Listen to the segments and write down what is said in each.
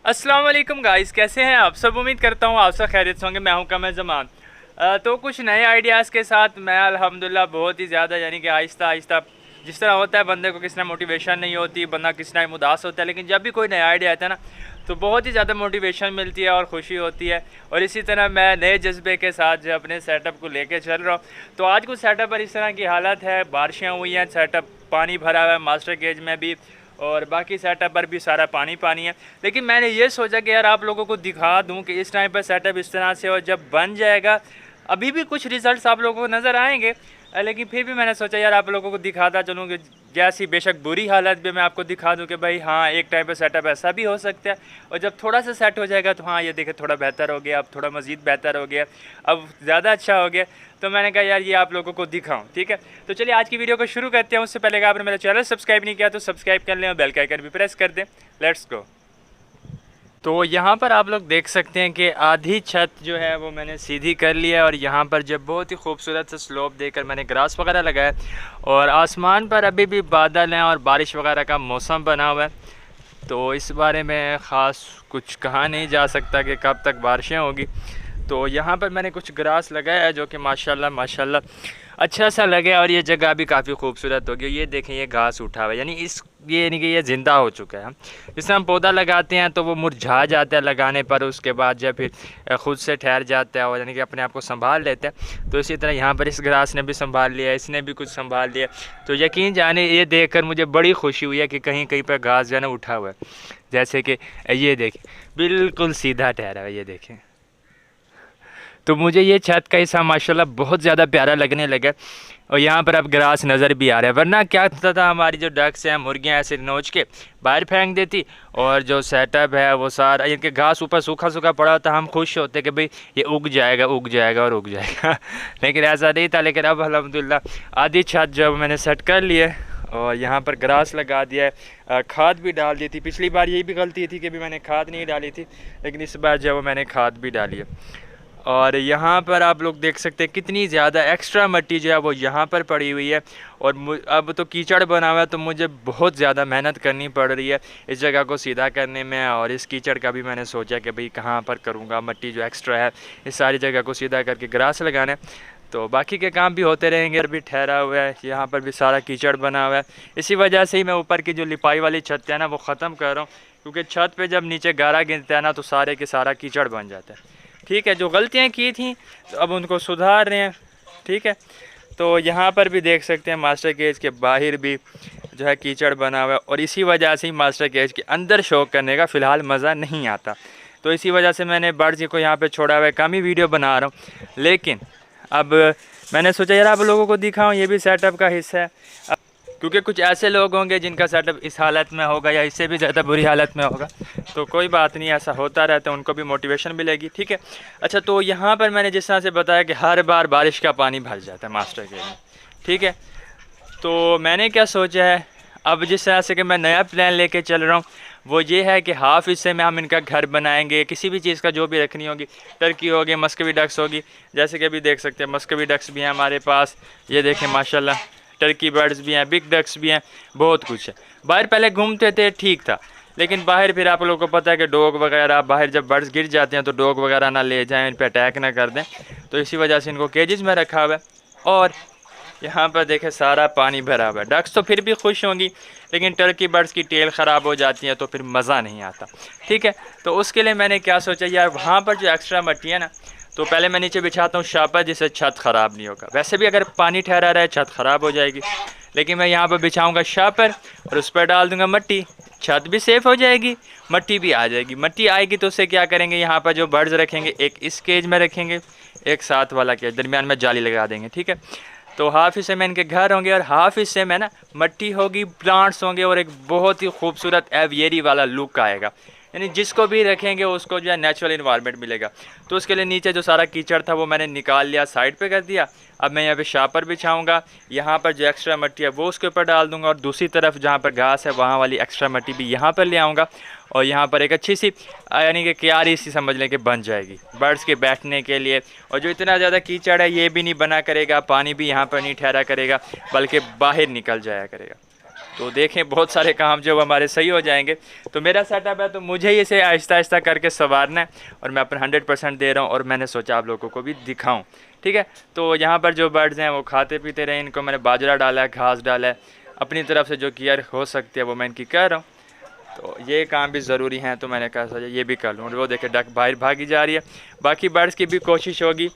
अस्सलाम वालेकुम गाइस, कैसे हैं आप सब। उम्मीद करता हूँ आप सब खैरियत से होंगे। मैं हूँ कमर ज़मान। तो कुछ नए आइडियाज़ के साथ मैं अल्हम्दुलिल्लाह बहुत ही ज़्यादा यानी कि आहिस्ता आहिस्ता जिस तरह होता है बंदे को किसी ना मोटिवेशन नहीं होती, बंदा किस टाइम उदास होता है, लेकिन जब भी कोई नया आइडिया आता है ना तो बहुत ही ज़्यादा मोटिवेशन मिलती है और ख़ुशी होती है। और इसी तरह मैं नए जज्बे के साथ जो अपने सेटअप को लेके चल रहा हूँ। तो आज कुछ सेटअप पर इस तरह की हालत है, बारिशें हुई हैं, सेटअप पानी भरा हुआ है, मास्टर गेज में भी और बाकी सेटअप पर भी सारा पानी पानी है। लेकिन मैंने ये सोचा कि यार आप लोगों को दिखा दूं कि इस टाइम पर सेटअप इस तरह से, और जब बन जाएगा अभी भी कुछ रिजल्ट्स आप लोगों को नज़र आएंगे, लेकिन फिर भी मैंने सोचा यार आप लोगों को दिखाता चलूँ कि जैसी बेशक बुरी हालत भी मैं आपको दिखा दूं कि भाई हाँ एक टाइम पर सेटअप ऐसा भी हो सकता है। और जब थोड़ा सा सेट हो जाएगा तो हाँ ये देखे थोड़ा बेहतर हो गया, अब थोड़ा मज़ीद बेहतर हो गया, अब ज़्यादा अच्छा हो गया। तो मैंने कहा यार ये आप लोगों को दिखाऊं, ठीक है। तो चलिए आज की वीडियो को शुरू करते हैं। उससे पहले अगर आपने मेरा चैनल सब्सक्राइब नहीं किया तो सब्सक्राइब कर लें और बेल का आइकन भी प्रेस कर दें। Let's go. तो यहाँ पर आप लोग देख सकते हैं कि आधी छत जो है वो मैंने सीधी कर लिया है और यहाँ पर जब बहुत ही खूबसूरत सा स्लोप देकर मैंने ग्रास वगैरह लगाया और आसमान पर अभी भी बादल हैं और बारिश वगैरह का मौसम बना हुआ है। तो इस बारे में ख़ास कुछ कहा नहीं जा सकता कि कब तक बारिशें होगी। तो यहाँ पर मैंने कुछ ग्रास लगाया है जो कि माशाल्लाह माशाल्लाह अच्छा सा लगे और ये जगह भी काफ़ी खूबसूरत होगी। ये देखें ये घास उठा हुआ है, यानी कि ये ज़िंदा हो चुका है। जैसे हम पौधा लगाते हैं तो वो मुरझा जाता है लगाने पर, उसके बाद जब फिर ख़ुद से ठहर जाता है और यानी कि अपने आप को संभाल लेता है। तो इसी तरह यहाँ पर इस ग्रास ने भी संभाल लिया, इसने भी कुछ संभाल लिया। तो यकीन जाने ये देख कर मुझे बड़ी खुशी हुई है कि कहीं कहीं पर घास जो है ना उठा हुआ है। जैसे कि ये देखें बिल्कुल सीधा ठहरा है, ये देखें। तो मुझे ये छत का हिस्सा माशाल्लाह बहुत ज़्यादा प्यारा लगने लगा और यहाँ पर अब ग्रास नज़र भी आ रहा है। वरना क्या होता था, हमारी जो डक्स हैं मुर्गियाँ ऐसे नोच के बाहर फेंक देती और जो सेटअप है वो सारा इनके घास ऊपर सूखा सूखा पड़ा होता, हम खुश होते कि भाई ये उग जाएगा उग जाएगा और उग जाएगा लेकिन ऐसा नहीं था। लेकिन अब अल्हम्दुलिल्लाह आधी छत जो मैंने सेट कर ली है और यहाँ पर ग्रास लगा दिया है, खाद भी डाल दी थी। पिछली बार यही भी गलती थी कि भी मैंने खाद नहीं डाली थी, लेकिन इस बार जो मैंने खाद भी डाली है। और यहाँ पर आप लोग देख सकते हैं कितनी ज़्यादा एक्स्ट्रा मिट्टी जो है वो यहाँ पर पड़ी हुई है और अब तो कीचड़ बना हुआ है, तो मुझे बहुत ज़्यादा मेहनत करनी पड़ रही है इस जगह को सीधा करने में। और इस कीचड़ का भी मैंने सोचा कि भाई कहाँ पर करूँगा, मिट्टी जो एक्स्ट्रा है इस सारी जगह को सीधा करके ग्रास लगाना है। तो बाकी के काम भी होते रहेंगे। भी ठहरा हुआ है, यहाँ पर भी सारा कीचड़ बना हुआ है। इसी वजह से ही मैं ऊपर की जो लिपाई वाली छत है ना वो ख़त्म कर रहा हूँ, क्योंकि छत पर जब नीचे गारा गिरता है ना तो सारे के सारा कीचड़ बन जाता है। ठीक है, जो गलतियाँ की थी तो अब उनको सुधार रहे हैं। ठीक है, तो यहाँ पर भी देख सकते हैं मास्टर केज के बाहर भी जो है कीचड़ बना हुआ है और इसी वजह से ही मास्टर केज के अंदर शौक करने का फ़िलहाल मज़ा नहीं आता। तो इसी वजह से मैंने बर्ड्स को यहाँ पे छोड़ा हुआ है, कम ही वीडियो बना रहा हूँ। लेकिन अब मैंने सोचा यार आप लोगों को दिखाऊँ, ये भी सेटअप का हिस्सा है। क्योंकि कुछ ऐसे लोग होंगे जिनका सेटअप इस हालत में होगा या इससे भी ज़्यादा बुरी हालत में होगा, तो कोई बात नहीं, ऐसा होता रहता है, उनको भी मोटिवेशन मिलेगी। ठीक है, अच्छा तो यहाँ पर मैंने जिस तरह से बताया कि हर बार बारिश का पानी भर जाता है मास्टर के में। ठीक है, तो मैंने क्या सोचा है, अब जिस तरह से कि मैं नया प्लान लेके चल रहा हूँ वो ये है कि हाफ हिस्से में हम इनका घर बनाएंगे। किसी भी चीज़ का जो भी रखनी होगी, टर्की होगी, मस्कवी डक्स होगी, जैसे कि अभी देख सकते हैं मस्कवी डक्स भी हैं हमारे पास। ये देखें माशाल्लाह, टर्की बर्ड्स भी हैं, बिग डक्स भी हैं, बहुत कुछ है। बाहर पहले घूमते थे ठीक था, लेकिन बाहर फिर आप लोगों को पता है कि डॉग वगैरह बाहर जब बर्ड्स गिर जाते हैं तो डॉग वगैरह ना ले जाएं, इन पर अटैक ना कर दें, तो इसी वजह से इनको केजेस में रखा हुआ है। और यहाँ पर देखें सारा पानी भरा हुआ है। डक्स तो फिर भी खुश होंगी, लेकिन टर्की बर्ड्स की टेल ख़राब हो जाती है तो फिर मज़ा नहीं आता। ठीक है, तो उसके लिए मैंने क्या सोचा यार, वहाँ पर जो एक्स्ट्रा मिट्टी है ना, तो पहले मैं नीचे बिछाता हूँ शापर जिससे छत ख़राब नहीं होगा। वैसे भी अगर पानी ठहरा रहा है छत ख़राब हो जाएगी, लेकिन मैं यहाँ पर बिछाऊँगा शापर और उस पर डाल दूँगा मिट्टी, छत भी सेफ़ हो जाएगी, मिट्टी भी आ जाएगी। मिट्टी आएगी तो उससे क्या करेंगे, यहाँ पर जो बर्ड्स रखेंगे एक इस केज में रखेंगे, एक साथ वाला केज, दरमियान में जाली लगा देंगे। ठीक है, तो हाफ हिस्से में इनके घर होंगे और हाफ हिस्से में ना मिट्टी होगी, प्लांट्स होंगे और एक बहुत ही खूबसूरत एवियरी वाला लुक आएगा। यानी जिसको भी रखेंगे उसको जो है नेचुरल इन्वायरमेंट मिलेगा। तो उसके लिए नीचे जो सारा कीचड़ था वो मैंने निकाल लिया, साइड पे कर दिया। अब मैं यहाँ पे शापर बिछाऊंगा, यहाँ पर जो एक्स्ट्रा मिट्टी है वो उसके ऊपर डाल दूंगा और दूसरी तरफ जहाँ पर घास है वहाँ वाली एक्स्ट्रा मिट्टी भी यहाँ पर ले आऊँगा और यहाँ पर एक अच्छी सी यानी कि क्यारी सी समझ लें कि बन जाएगी बर्ड्स के बैठने के लिए। और जो इतना ज़्यादा कीचड़ है ये भी नहीं बना करेगा, पानी भी यहाँ पर नहीं ठहरा करेगा, बल्कि बाहर निकल जाया करेगा। तो देखें बहुत सारे काम जो हमारे सही हो जाएंगे। तो मेरा सेटअप है, तो मुझे इसे आहिस्ता आहिस्ता करके संवारना है और मैं अपना 100% दे रहा हूँ और मैंने सोचा आप लोगों को भी दिखाऊँ। ठीक है, तो यहाँ पर जो बर्ड्स हैं वो खाते पीते रहे, इनको मैंने बाजरा डाला है, घास डाला है, अपनी तरफ से जो केयर हो सकती है वो मैं इनकी कर रहा हूँ। तो ये काम भी ज़रूरी है, तो मैंने कहा सोचा ये भी कर लूँ। वो देखे डक बाहर भागी जा रही है। बाकी बर्ड्स की भी कोशिश होगी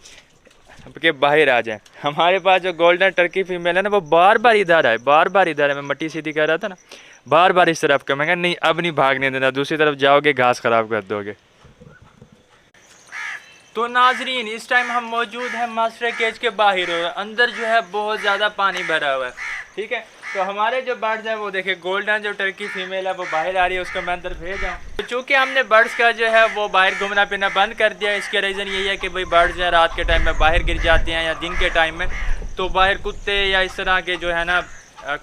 कि बाहर आ जाए। हमारे पास जो गोल्डन टर्की फीमेल है ना, वो बार बार इधर आए, बार बार इधर है। मैं मट्टी सीधी कर रहा था ना, बार बार इस तरफ का। मैं कहा नहीं अब नहीं भागने देना, दूसरी तरफ जाओगे घास ख़राब कर दोगे। तो नाजरीन इस टाइम हम मौजूद हैं मास्टर केज के बाहर, और अंदर जो है बहुत ज़्यादा पानी भरा हुआ है। ठीक है, तो हमारे जो बर्ड्स हैं वो देखिए गोल्डन जो टर्की फीमेल है वो बाहर आ रही है, उसको मैं अंदर भेज जाऊँ। तो चूँकि हमने बर्ड्स का जो है वो बाहर घूमना फिरना बंद कर दिया, इसका रीज़न यही है कि भाई बर्ड्स जो है रात के टाइम में बाहर गिर जाते हैं या दिन के टाइम में, तो बाहर कुत्ते या इस तरह के जो है ना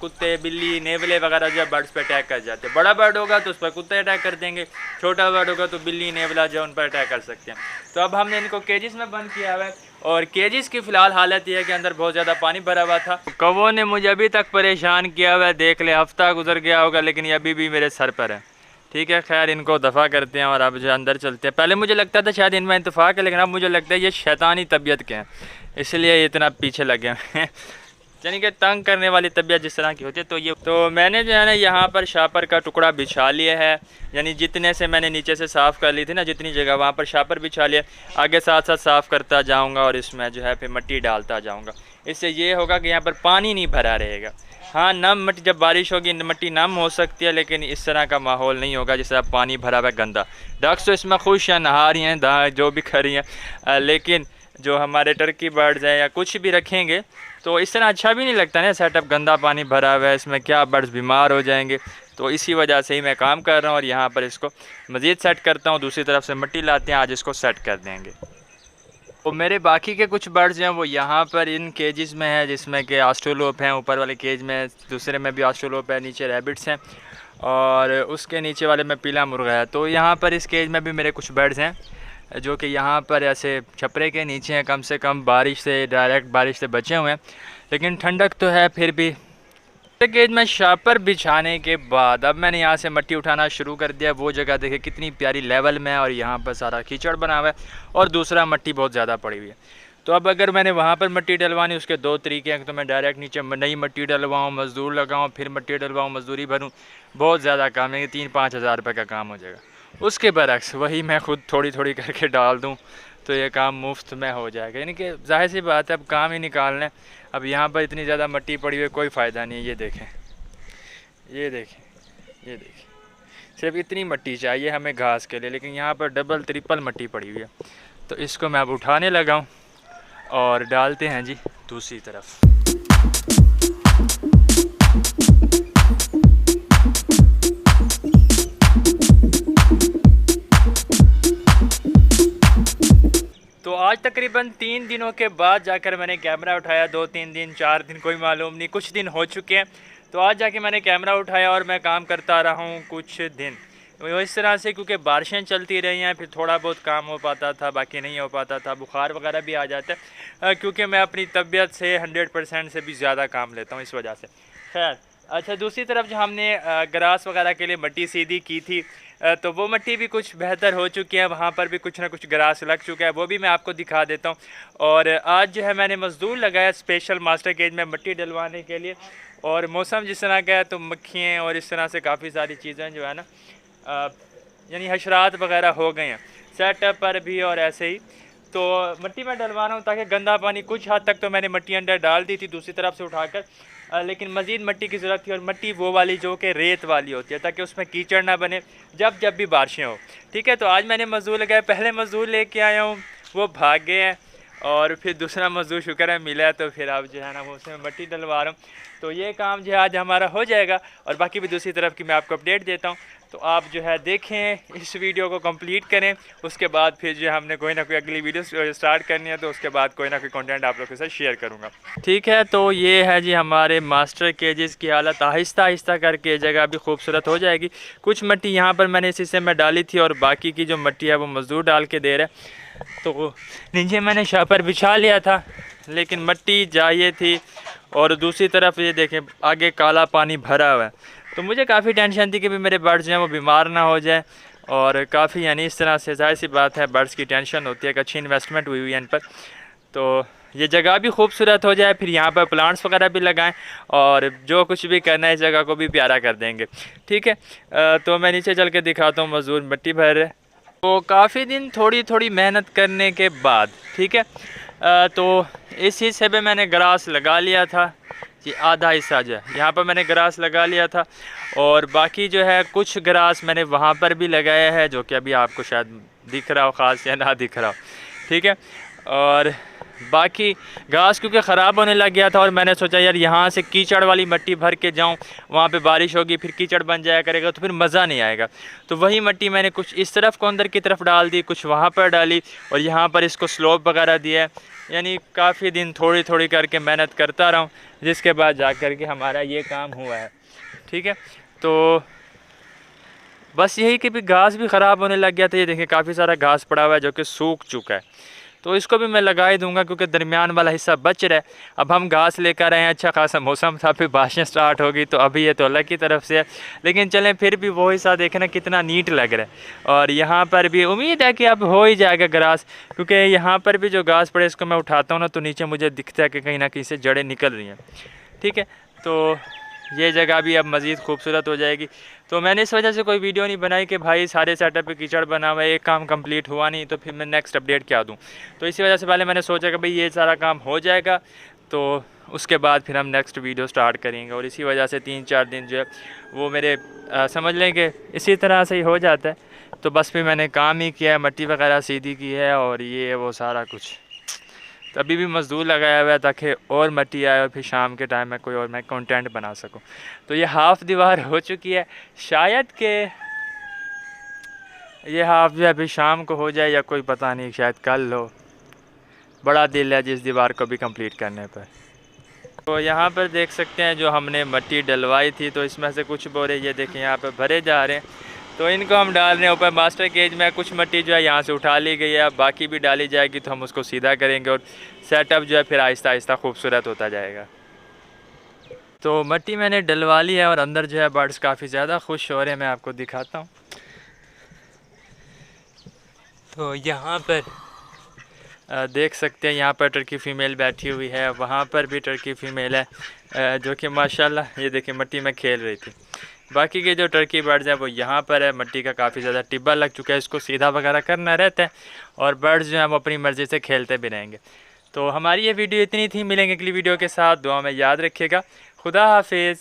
कुत्ते बिल्ली नेवले वगैरह जो बर्ड्स पे अटैक कर जाते हैं। बड़ा बर्ड होगा तो उस पर कुत्ते अटैक कर देंगे, छोटा बर्ड होगा तो बिल्ली नेवला जो उन पर अटैक कर सकते हैं। तो अब हमने इनको केजेस में बंद किया हुआ है, और केजेस की फ़िलहाल हालत ये है कि अंदर बहुत ज़्यादा पानी भरा हुआ था। कौवों ने मुझे अभी तक परेशान किया हुआ है, देख ले हफ्ता गुजर गया होगा लेकिन ये अभी भी मेरे सर पर है। ठीक है, खैर इनको दफ़ा करते हैं और अब जो अंदर चलते हैं। पहले मुझे लगता था शायद इनमें इत्तेफाक है, लेकिन अब मुझे लगता है ये शैतानी तबीयत के हैं, इसलिए इतना पीछे लगे हैं यानी कि तंग करने वाली तबीयत जिस तरह की होती है। तो मैंने जो है ना यहाँ पर शापर का टुकड़ा बिछा लिया है, यानी जितने से मैंने नीचे से साफ़ कर ली थी ना जितनी जगह, वहाँ पर शापर बिछा लिया। आगे साथ साथ साफ़ करता जाऊँगा और इसमें जो है फिर मिट्टी डालता जाऊँगा। इससे ये होगा कि यहाँ पर पानी नहीं भरा रहेगा। हाँ, नम मिट्टी, जब बारिश होगी मिट्टी नम हो सकती है, लेकिन इस तरह का माहौल नहीं होगा जिस तरह पानी भरा हुआ गंदा। डक्स तो इसमें खुश हैं, नहा रही हैं, जो भी कर रही हैं, लेकिन जो हमारे टर्की बर्ड्स हैं या कुछ भी रखेंगे तो इस तरह अच्छा भी नहीं लगता ना सेटअप, गंदा पानी भरा हुआ है, इसमें क्या बर्ड्स बीमार हो जाएंगे। तो इसी वजह से ही मैं काम कर रहा हूँ और यहाँ पर इसको मज़ीद सेट करता हूँ। दूसरी तरफ से मिट्टी लाते हैं, आज इसको सेट कर देंगे। तो मेरे बाकी के कुछ बर्ड्स हैं वो यहाँ पर इन केजेस में है, जिसमें कि ऑस्ट्रेलोप हैं ऊपर वाले केज में, दूसरे में भी ऑस्ट्रेलोप है, नीचे रैबिट्स हैं और उसके नीचे वाले में पीला मुर्गा है। तो यहाँ पर इस केज में भी मेरे कुछ बर्ड्स हैं जो कि यहाँ पर ऐसे छपरे के नीचे हैं, कम से कम बारिश से, डायरेक्ट बारिश से बचे हुए हैं, लेकिन ठंडक तो है फिर भी। केज में शापर बिछाने के बाद अब मैंने यहाँ से मिट्टी उठाना शुरू कर दिया। वो जगह देखिए कितनी प्यारी लेवल में है और यहाँ पर सारा कीचड़ बना हुआ है और दूसरा मिट्टी बहुत ज़्यादा पड़ी हुई है। तो अब अगर मैंने वहाँ पर मिट्टी डलवानी, उसके दो तरीके हैं, तो मैं डायरेक्ट नीचे नई मिट्टी डलवाऊँ, मज़दूर लगाऊँ, फिर मिट्टी डलवाऊँ, मज़दूरी भरूँ, बहुत ज़्यादा काम है, 3-5 हज़ार रुपये का काम हो जाएगा। उसके बरक्स वही मैं खुद थोड़ी थोड़ी करके डाल दूँ तो ये काम मुफ्त में हो जाएगा। यानी कि जाहिर सी बात है अब काम ही निकालना है। अब यहाँ पर इतनी ज़्यादा मिट्टी पड़ी हुई है, कोई फ़ायदा नहीं है। ये देखें, ये देखें, ये देखें, सिर्फ इतनी मिट्टी चाहिए हमें घास के लिए, लेकिन यहाँ पर डबल ट्रिपल मिट्टी पड़ी हुई है। तो इसको मैं अब उठाने लगा हूँ और डालते हैं जी दूसरी तरफ। तो आज तकरीबन 3 दिनों के बाद जाकर मैंने कैमरा उठाया, 2-3 दिन 4 दिन कोई मालूम नहीं, कुछ दिन हो चुके हैं। तो आज जाके मैंने कैमरा उठाया और मैं काम करता रहा हूँ कुछ दिन इस तरह से, क्योंकि बारिशें चलती रही हैं, फिर थोड़ा बहुत काम हो पाता था, बाकी नहीं हो पाता था। बुखार वगैरह भी आ जाता है क्योंकि मैं अपनी तबीयत से 100% से भी ज़्यादा काम लेता हूँ, इस वजह से। खैर अच्छा, दूसरी तरफ जो हमने ग्रास वगैरह के लिए मिट्टी सीधी की थी तो वो मिट्टी भी कुछ बेहतर हो चुकी है, वहाँ पर भी कुछ ना कुछ ग्रास लग चुका है, वो भी मैं आपको दिखा देता हूँ। और आज जो है मैंने मज़दूर लगाया स्पेशल मास्टर केज में मिट्टी डलवाने के लिए। और मौसम जिस तरह का है तो मक्खियाँ और इस तरह से काफ़ी सारी चीज़ें जो है ना यानी हशरात वगैरह हो गए हैं सेटअप पर भी और ऐसे ही। तो मिट्टी में डलवा रहा हूँ ताकि गंदा पानी, कुछ हद तक तो मैंने मिट्टी अंदर डाल दी थी दूसरी तरफ से उठाकर, लेकिन मज़ीद मिट्टी की ज़रूरत थी। और मिट्टी वो वाली जो कि रेत वाली होती है ताकि उसमें कीचड़ ना बने जब भी बारिशें हो। ठीक है, तो आज मैंने मज़दूर लगाया, पहले मज़दूर लेके आया हूँ, वो भाग गए हैं और फिर दूसरा मज़दूर शुक्र है मिला है, तो फिर अब जो है ना वो उसमें मिट्टी डलवा रहा हूँ। तो ये काम जो है आज हमारा हो जाएगा और बाकी भी दूसरी तरफ की मैं आपको अपडेट देता हूँ। तो आप जो है देखें, इस वीडियो को कंप्लीट करें, उसके बाद फिर जो है हमने कोई ना कोई अगली वीडियो स्टार्ट करनी है, तो उसके बाद कोई ना कोई कंटेंट आप लोगों के साथ शेयर करूँगा। ठीक है, तो ये है जी हमारे मास्टर केजेस की हालत। आहिस्ता आहिस्ता करके जगह भी खूबसूरत हो जाएगी। कुछ मिट्टी यहाँ पर मैंने इस हिस्से में डाली थी और बाकी की जो मिट्टी है वो मज़दूर डाल के दे रहे हैं। तो नीचे मैंने शापर बिछा लिया था, लेकिन मिट्टी चाहिए थी। और दूसरी तरफ ये देखें आगे काला पानी भरा हुआ है, तो मुझे काफ़ी टेंशन थी कि भी मेरे बर्ड्स जो हैं वो बीमार ना हो जाए। और काफ़ी यानी इस तरह से जाहिर सी बात है बर्ड्स की टेंशन होती है कि अच्छी इन्वेस्टमेंट हुई हुई है इन पर। तो ये जगह भी खूबसूरत हो जाए, फिर यहाँ पर प्लांट्स वगैरह भी लगाएं और जो कुछ भी करना है इस जगह को भी प्यारा कर देंगे। ठीक है, तो मैं नीचे चल के दिखाता हूँ, मज़दूर मिट्टी भर रहे। तो काफ़ी दिन थोड़ी थोड़ी मेहनत करने के बाद, ठीक है, तो इस हिस्से पे मैंने ग्रास लगा लिया था जी। आधा हिस्सा जो है यहाँ पर मैंने ग्रास लगा लिया था, और बाकी जो है कुछ ग्रास मैंने वहाँ पर भी लगाया है, जो कि अभी आपको शायद दिख रहा हो ख़ास या ना दिख रहा हो। ठीक है, और बाकी घास क्योंकि ख़राब होने लग गया था, और मैंने सोचा यार यहाँ से कीचड़ वाली मिट्टी भर के जाऊँ, वहाँ पे बारिश होगी फिर कीचड़ बन जाया करेगा तो फिर मज़ा नहीं आएगा। तो वही मिट्टी मैंने कुछ इस तरफ को अंदर की तरफ डाल दी, कुछ वहाँ पर डाली, और यहाँ पर इसको स्लोप वगैरह दिया है। यानी काफ़ी दिन थोड़ी थोड़ी करके मेहनत करता रहा हूँ, जिसके बाद जा कर के हमारा ये काम हुआ है। ठीक है, तो बस यही कि भी घास भी ख़राब होने लग गया था। ये देखिए काफ़ी सारा घास पड़ा हुआ है जो कि सूख चुका है, तो इसको भी मैं लगा ही दूंगा क्योंकि दरमियान वाला हिस्सा बच रहा है। अब हम घास लेकर आए हैं, अच्छा खासा मौसम था, फिर बारिशें स्टार्ट होगी, तो अभी ये तो अल्लाह की तरफ से है, लेकिन चलें फिर भी वो हिस्सा देखें ना कितना नीट लग रहा है। और यहाँ पर भी उम्मीद है कि अब हो ही जाएगा ग्रास, क्योंकि यहाँ पर भी जो घास पड़े इसको मैं उठाता हूँ ना, तो नीचे मुझे दिखता है कि कहीं ना कहीं से जड़ें निकल रही हैं। ठीक है, तो ये जगह भी अब मज़ीद खूबसूरत हो जाएगी। तो मैंने इस वजह से कोई वीडियो नहीं बनाई कि भाई सारे सेटअप पे कीचड़ बना हुआ है, एक काम कंप्लीट हुआ नहीं तो फिर मैं नेक्स्ट अपडेट क्या दूं। तो इसी वजह से पहले मैंने सोचा कि भाई ये सारा काम हो जाएगा, तो उसके बाद फिर हम नेक्स्ट वीडियो स्टार्ट करेंगे। और इसी वजह से 3-4 दिन जो है वो मेरे समझ लें कि इसी तरह से ही हो जाता है। तो बस फिर मैंने काम ही किया है, मिट्टी वगैरह सीधी की है और ये वो सारा कुछ। तो अभी भी मज़दूर लगाया हुआ है ताकि और मिट्टी आए और फिर शाम के टाइम में कोई और मैं कंटेंट बना सकूं। तो ये हाफ़ दीवार हो चुकी है, शायद के ये हाफ़ जो है अभी शाम को हो जाए या कोई पता नहीं, शायद कल हो। बड़ा दिल है जिस दीवार को भी कंप्लीट करने पर। तो यहाँ पर देख सकते हैं जो हमने मिट्टी डलवाई थी, तो इसमें से कुछ बोरे ये देखें यहाँ पर भरे जा रहे हैं, तो इनको हम डाल रहे हैं ऊपर मास्टर केज में। कुछ मिट्टी जो है यहाँ से उठा ली गई है, अब बाकी भी डाली जाएगी, तो हम उसको सीधा करेंगे और सेटअप जो है फिर आहिस्ता आहिस्ता खूबसूरत होता जाएगा। तो मिट्टी मैंने डलवा ली है और अंदर जो है बर्ड्स काफ़ी ज़्यादा खुश हो रहे हैं, मैं आपको दिखाता हूँ। तो यहाँ पर देख सकते हैं यहाँ पर टर्की फ़ीमेल बैठी हुई है, वहाँ पर भी टर्की फ़ीमेल है जो कि माशाल्लाह ये देखिए मिट्टी में खेल रही थी। बाकी के जो टर्की बर्ड्स हैं वो यहाँ पर है। मिट्टी का काफ़ी ज़्यादा टिब्बा लग चुका है, इसको सीधा वगैरह करना रहता है, और बर्ड्स जो हैं वो अपनी मर्ज़ी से खेलते भी रहेंगे। तो हमारी ये वीडियो इतनी थी, मिलेंगे अगली वीडियो के साथ। दुआ में याद रखिएगा। खुदा हाफिज़।